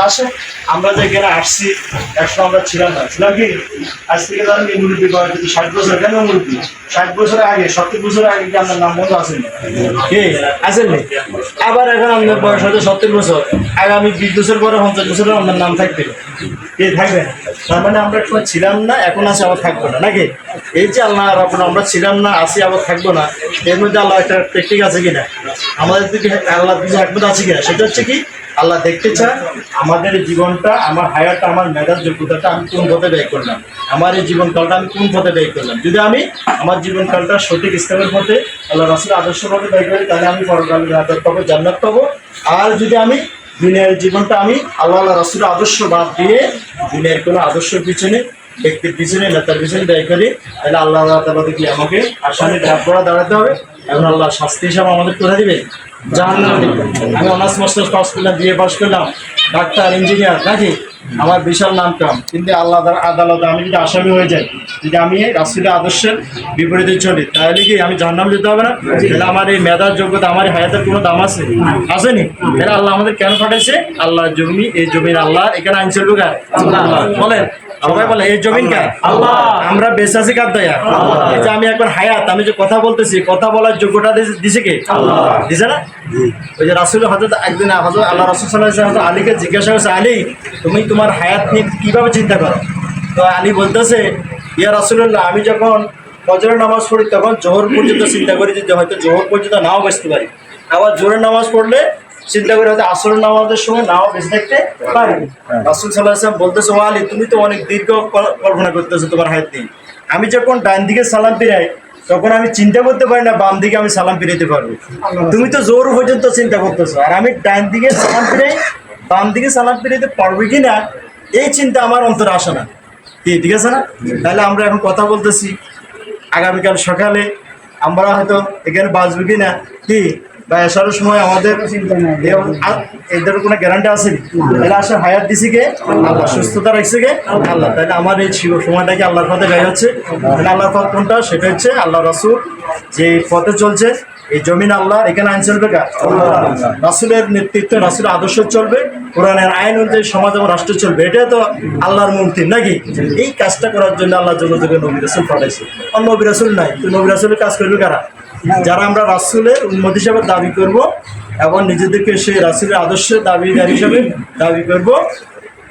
আসে আমরা যে এখানে আসছি একশো আমরা ছিলাম না, ছিলাম কি আজ থেকে ধরেন এই মুরব্বী বয়স 60 বছর, কেন মুরব্বী 60 বছর আগে 70 বছর আগে কি আপনার নাম বন্ধু আসেন কি আসেন নি? আবার এখন আপনার বয়স হয়তো 70 বছর, আগামী 20 বছর পরে 50 বছরে আপনার নাম থাকবে কে থাকবে? তার মানে আমরা একসময় ছিলাম না, এখন আছে আবার থাকবো না নাকি? এই যে আল্লাহ আমরা ছিলাম না, আসি আবার থাকবো না, এর মধ্যে আল্লাহ একটা টেকনিক আছে কিনা, আমাদের দিকে আল্লাহ কিছু একমত আছে কিনা? সেটা হচ্ছে কি, আল্লাহ দেখতে চায় আমাদের জীবনটা, আমার হায়াতটা, আমার মেধার যোগ্যতাটা আমি কোন পথে ব্যয় করলাম, আমার এই জীবনকালটা আমি কোন পথে ব্যয় করলাম। যদি আমি আমার জীবনকালটা সঠিক ইসলামের পথে, আল্লাহ রাসূলের আদর্শ পথে ব্যয় করি, তাহলে আমি পরকালে জান্নাত পাবো, জান্নাত পাবো। আর যদি আমি দুনিয়ার জীবনটা আমি আল্লাহ রাসূলের আদর্শ বাদ দিয়ে দুনিয়ার কোনো আদর্শের পিছনে, ব্যক্তির পিছনে, নেতার পিছনে ব্যয় করি, তাহলে আল্লাহ তাআলা কি আমাকে আসামি ডাক করা দাঁড়াতে হবে। এখন আল্লাহ শাস্তি হিসাবে আমাদের কোথায় দিবে? জাহান্নামে দিবে। আমি অনার্স মাস্টার্স পাস করলাম, বিএ পাস করলাম, ডাক্তার, ইঞ্জিনিয়ার নাকি, আমার বিশাল নাম কাম, কিন্তু আল্লাহ আদালতে আমি যদি আসামি হয়ে যাই, যদি আমি রাসূলের আদর্শের বিপরীতে চলি, তাহলে কি আমি জাহান্নামে যেতে হবে না? তাহলে আমার এই মেধার যোগ্যতা, আমার এই হায়াতের কোনো দাম আছে? আসেনি? তাহলে আল্লাহ আমাদের কেন পাঠাইছে? আল্লাহ জমি, এই জমির আল্লাহ, এখানে আইন চলবে কার? বলেন সবাই বলে, এই জমিন কার? আল্লাহ। আমরা বেঁচে আছি কার দয়া? এই যে আমি একবার হায়াত, আমি যে কথা বলতেছি, কথা বলার যোগ্যতা দিছে কে? দিছে না? ওই যে রাসূল হযরত একদিন হযরত আল্লাহ রাসূল সাল্লাল্লাহু আলাইহি ওয়াসাল্লাম আলীকে জিজ্ঞাসা করছে, আলী তুমি তোমার হায়াত নিয়ে কিভাবে চিন্তা করো? তো আলী বলতেছে, ইয়া রাসূলুল্লাহ, আমি যখন ফজরের নামাজ পড়ি তখন জোহর পর্যন্ত চিন্তা করি যে হয়তো জোহর পর্যন্ত নাও বাঁচতে পারি, আবার জোহরের নামাজ পড়লে চিন্তা করে হয়তো আসরের নামাজের সময় নাও বেঁচে থাকতে পারি। রাসূল সাল্লাল্লাহু আলাইহি ওয়াসাল্লাম বলতেছে, ও আলী তুমি তো অনেক দীর্ঘ কল্পনা করতেছো তোমার হায়াত নিয়ে। আমি যখন ডান দিকে সালাম ফিরাই তখন আমি চিন্তা করতে পারি না বাম দিকে আমি সালাম ফিরাইতে পারবো। তুমি তো জোর পর্যন্ত চিন্তা করতেছো, আর আমি ডান দিকে সালাম ফিরাই, বাম দিকে সালাম ফিরাইতে পারবো কি না এই চিন্তা আমার অন্তরে আসে না। ঠিক আছে না? তাহলে আমরা এখন কথা বলতেছি, আগামীকাল সকালে আমরা হয়তো এখানে বাঁচবো কি না, কি বা এসার সময় আমাদের এদের কোনো গ্যারান্টি আছে? তাহলে আসলে হায়াত দিছি কে? আল্লাহ। সুস্থতা রাখছে কে? আল্লাহ। তাহলে আমার এই সময়টাকে আল্লাহর পথে ব্যয় হচ্ছে। তাহলে আল্লাহর পথ কোনটা? সেটা হচ্ছে আল্লাহ রাসূল যে পথে চলছে, এই জমিন আল্লাহ, এখানে আইন চলবে কার? রাসূলের নেতৃত্বে, রাসূলের আদর্শ চলবে, কোরআনের আইন অনুযায়ী সমাজ এবং রাষ্ট্র চলবে, এটাই তো আল্লাহর মূল থিম নাকি? এই কাজটা করার জন্য আল্লাহ যুগে যুগে নবী রাসূল পাঠাইছে। অন্য নবী রাসূল নাই, তো নবী রাসূলের কাজ করবে কারা? যারা আমরা রাসূলের উম্মত হিসাবে দাবি করব এবং নিজেদেরকে সেই রাসূলের আদর্শের দাবিদার হিসাবে দাবি করব,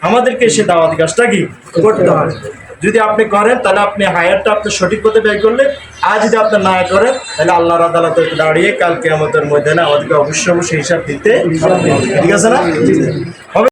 আমাদেরকে সে দাওয়াতি কাজটা কি করতে হবে। যদি আপনি করেন তাহলে আপনি হায়াতটা আপনি সঠিক পথে ব্যয় করলে, আর যদি আপনি না করেন তাহলে আল্লাহর আদালতে দাঁড়িয়ে কাল কিয়ামতের ময়দানে আমাদেরকে অবশ্যই হিসাব দিতে, ঠিক আছে না?